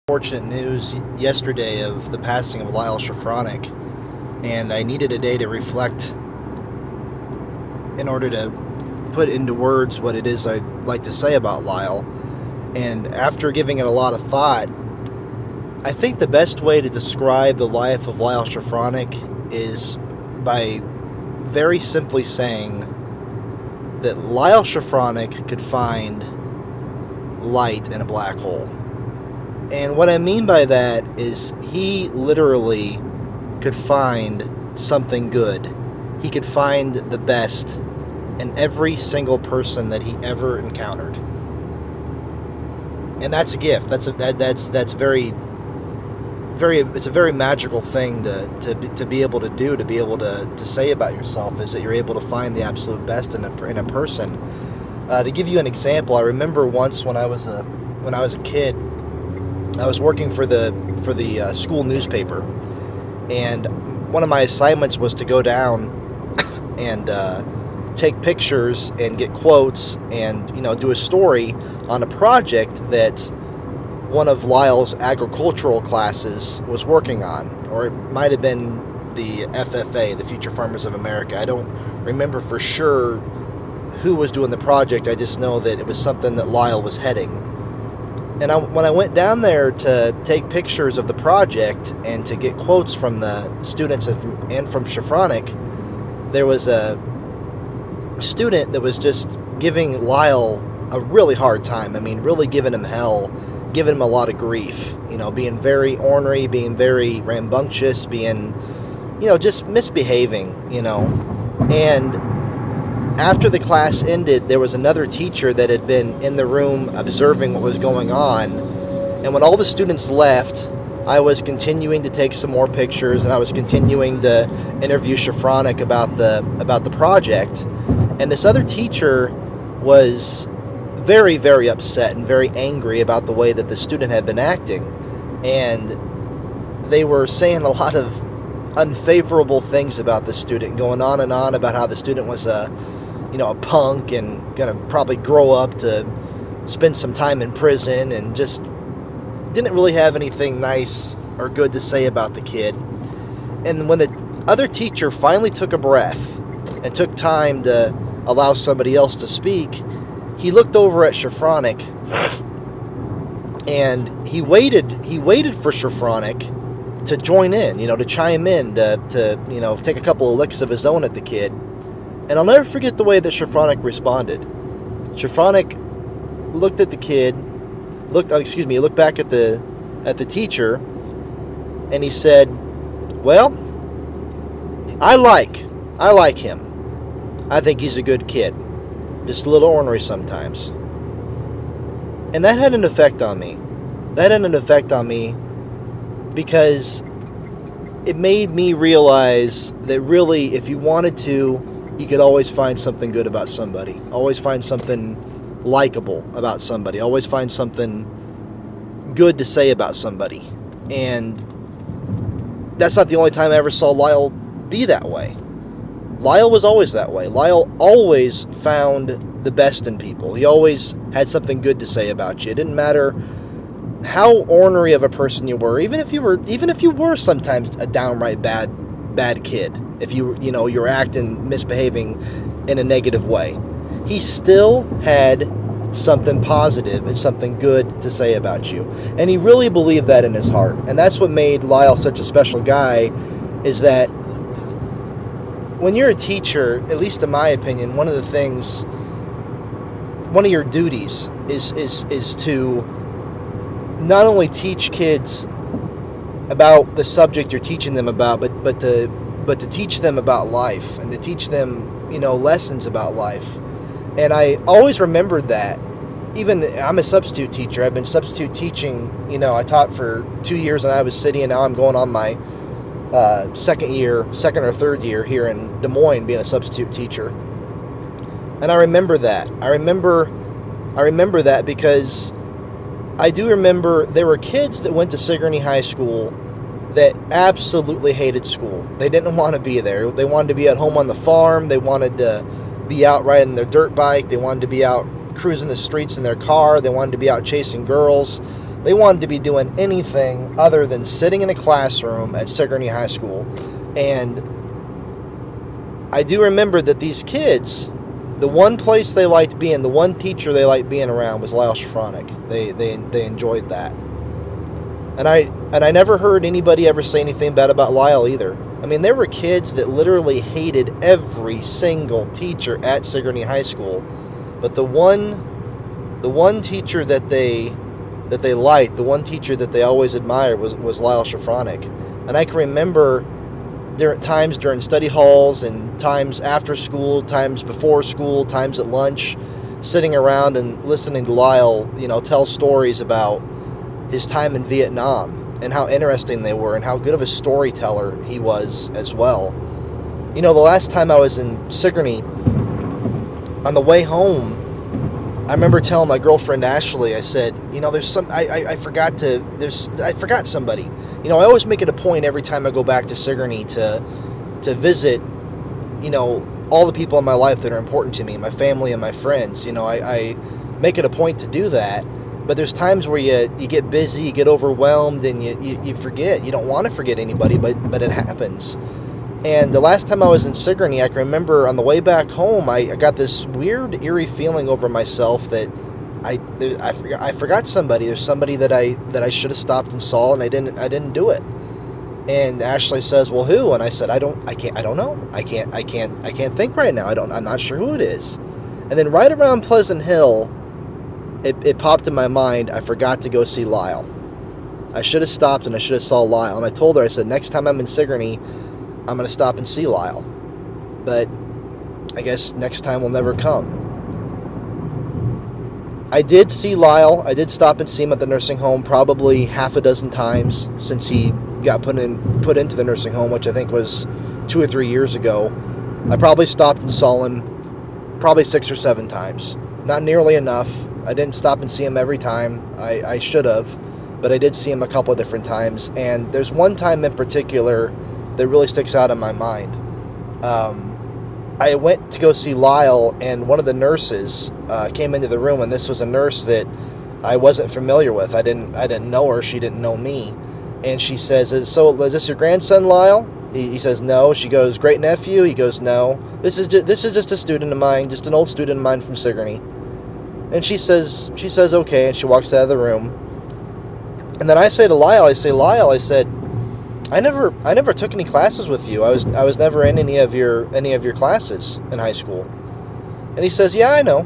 Unfortunate news yesterday of the passing of Lyle Shafranek, and I needed a day to reflect in order to put into words what it is I'd like to say about Lyle. And after giving it a lot of thought, I think the best way to describe the life of Lyle Shafranek is by very simply saying that Lyle Shafranek could find light in a black hole. And what I mean by that is he literally could find something good. He could find the best in every single person that he ever encountered. And that's a gift. That's very it's a very magical thing to be able to do, to be able to say about yourself, is that you're able to find the absolute best in a person. To give you an example, I remember once when I was a kid, I was working for the school newspaper, and one of my assignments was to go down and take pictures and get quotes and do a story on a project that one of Lyle's agricultural classes was working on, or it might have been the FFA, the Future Farmers of America. I don't remember for sure who was doing the project. I just know that it was something that Lyle was heading. And when I went down there to take pictures of the project and to get quotes from the students and from Shafranek, there was a student that was just giving Lyle a really hard time. I mean, really giving him hell, giving him a lot of grief. Being very ornery, being very rambunctious, being, just misbehaving. And after the class ended, there was another teacher that had been in the room observing what was going on. And when all the students left, I was continuing to take some more pictures, and I was continuing to interview Shafranek about the project. And this other teacher was very, very upset and very angry about the way that the student had been acting. And they were saying a lot of unfavorable things about the student, going on and on about how the student was a punk and gonna probably grow up to spend some time in prison, and just didn't really have anything nice or good to say about the kid. And when the other teacher finally took a breath and took time to allow somebody else to speak, he looked over at Shafranek and he waited for Shafranek to join in, to chime in, to take a couple of licks of his own at the kid. And I'll never forget the way that Shafranek responded. Shafranek looked at the kid, looked back at the teacher, and he said, "Well, I like him. I think he's a good kid. Just a little ornery sometimes." And that had an effect on me. Because it made me realize that really, if you wanted to, you could always find something good about somebody. Always find something likable about somebody. Always find something good to say about somebody. And that's not the only time I ever saw Lyle be that way. Lyle was always that way. Lyle always found the best in people. He always had something good to say about you. It didn't matter how ornery of a person you were, even if you were sometimes a downright bad kid. If you were acting, misbehaving in a negative way, he still had something positive and something good to say about you. And he really believed that in his heart. And that's what made Lyle such a special guy, is that when you're a teacher, at least in my opinion, one of your duties is to not only teach kids about the subject you're teaching them about, but to teach them about life, and to teach them, lessons about life. And I always remembered that. Even I'm a substitute teacher. I've been substitute teaching. I taught for 2 years in Iowa City, and now I'm going on my second or third year here in Des Moines, being a substitute teacher. And I remember that. I remember that because I do remember there were kids that went to Sigourney High School that absolutely hated school. They didn't want to be there. They wanted to be at home on the farm. They wanted to be out riding their dirt bike. They wanted to be out cruising the streets in their car. They wanted to be out chasing girls. They wanted to be doing anything other than sitting in a classroom at Sigourney High School. And I do remember that these kids, the one place they liked being, the one teacher they liked being around was Lyle Shafranek. They enjoyed that. And I never heard anybody ever say anything bad about Lyle either. I mean, there were kids that literally hated every single teacher at Sigourney High School, but the one teacher that they liked, the one teacher that they always admired was Lyle Shafranek. And I can remember times during study halls and times after school, times before school, times at lunch, sitting around and listening to Lyle, tell stories about his time in Vietnam and how interesting they were and how good of a storyteller he was as well. The last time I was in Sigourney, on the way home, I remember telling my girlfriend Ashley, I said, I forgot somebody. I always make it a point every time I go back to Sigourney to visit, all the people in my life that are important to me, my family and my friends. I make it a point to do that. But there's times where you get busy, you get overwhelmed, and you forget. You don't want to forget anybody, but it happens. And the last time I was in Sigourney, I can remember on the way back home, I got this weird, eerie feeling over myself that I forgot somebody. There's somebody that I should have stopped and saw, and I didn't do it. And Ashley says, "Well, who?" And I said, "I don't know. I can't think right now. I'm not sure who it is." And then right around Pleasant Hill, it popped in my mind, I forgot to go see Lyle. I should have stopped and I should have saw Lyle. And I told her, I said, next time I'm in Sigourney, I'm going to stop and see Lyle. But I guess next time will never come. I did see Lyle. I did stop and see him at the nursing home probably half a dozen times since he got put into the nursing home, which I think was 2 or 3 years ago. I probably stopped and saw him probably 6 or 7 times. Not nearly enough. I didn't stop and see him every time. I should have, but I did see him a couple of different times. And there's one time in particular that really sticks out in my mind. I went to go see Lyle, and one of the nurses came into the room, and this was a nurse that I wasn't familiar with. I didn't know her. She didn't know me. And she says, "So is this your grandson, Lyle?" He says, "No." She goes, "Great nephew?" He goes, "No. This is just a student of mine, just an old student of mine from Sigourney." And she says, "Okay," and she walks out of the room. And then I say to Lyle, "Lyle, I never took any classes with you. I was never in any of your classes in high school." And he says, "Yeah, I know."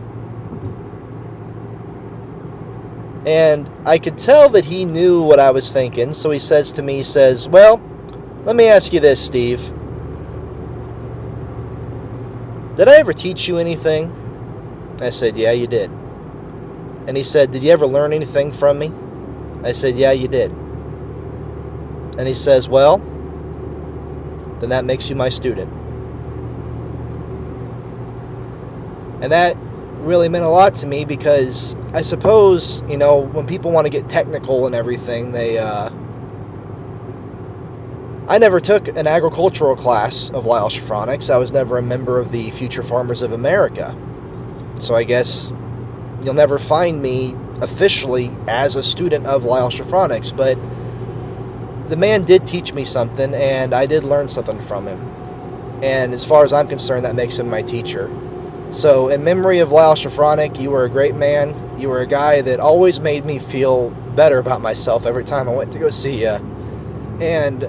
And I could tell that he knew what I was thinking, so he says to me, "Well, let me ask you this, Steve. Did I ever teach you anything?" I said, "Yeah, you did." And he said, "Did you ever learn anything from me?" I said, "Yeah, you did." And he says, "Well, then that makes you my student." And that really meant a lot to me because I suppose, when people want to get technical and everything, I never took an agricultural class of Lyle Shafranek's. I was never a member of the Future Farmers of America. So I guess you'll never find me officially as a student of Lyle Shafranek's, but the man did teach me something, and I did learn something from him. And as far as I'm concerned, that makes him my teacher. So in memory of Lyle Shafranek, you were a great man. You were a guy that always made me feel better about myself every time I went to go see you. And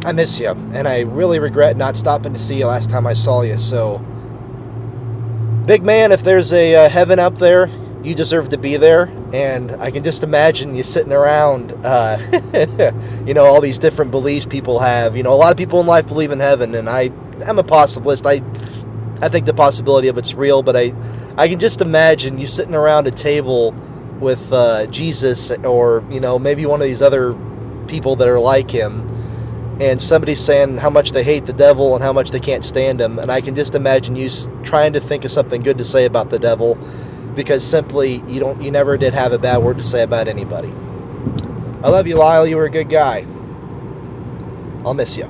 I miss you, and I really regret not stopping to see you last time I saw you. So, big man, if there's a heaven up there, you deserve to be there. And I can just imagine you sitting around, all these different beliefs people have. A lot of people in life believe in heaven, and I'm a possibilist. I think the possibility of it's real, but I can just imagine you sitting around a table with Jesus, or maybe one of these other people that are like him, and somebody's saying how much they hate the devil and how much they can't stand him, and I can just imagine you trying to think of something good to say about the devil, because simply you never did have a bad word to say about anybody. I love you, Lyle. You were a good guy. I'll miss you.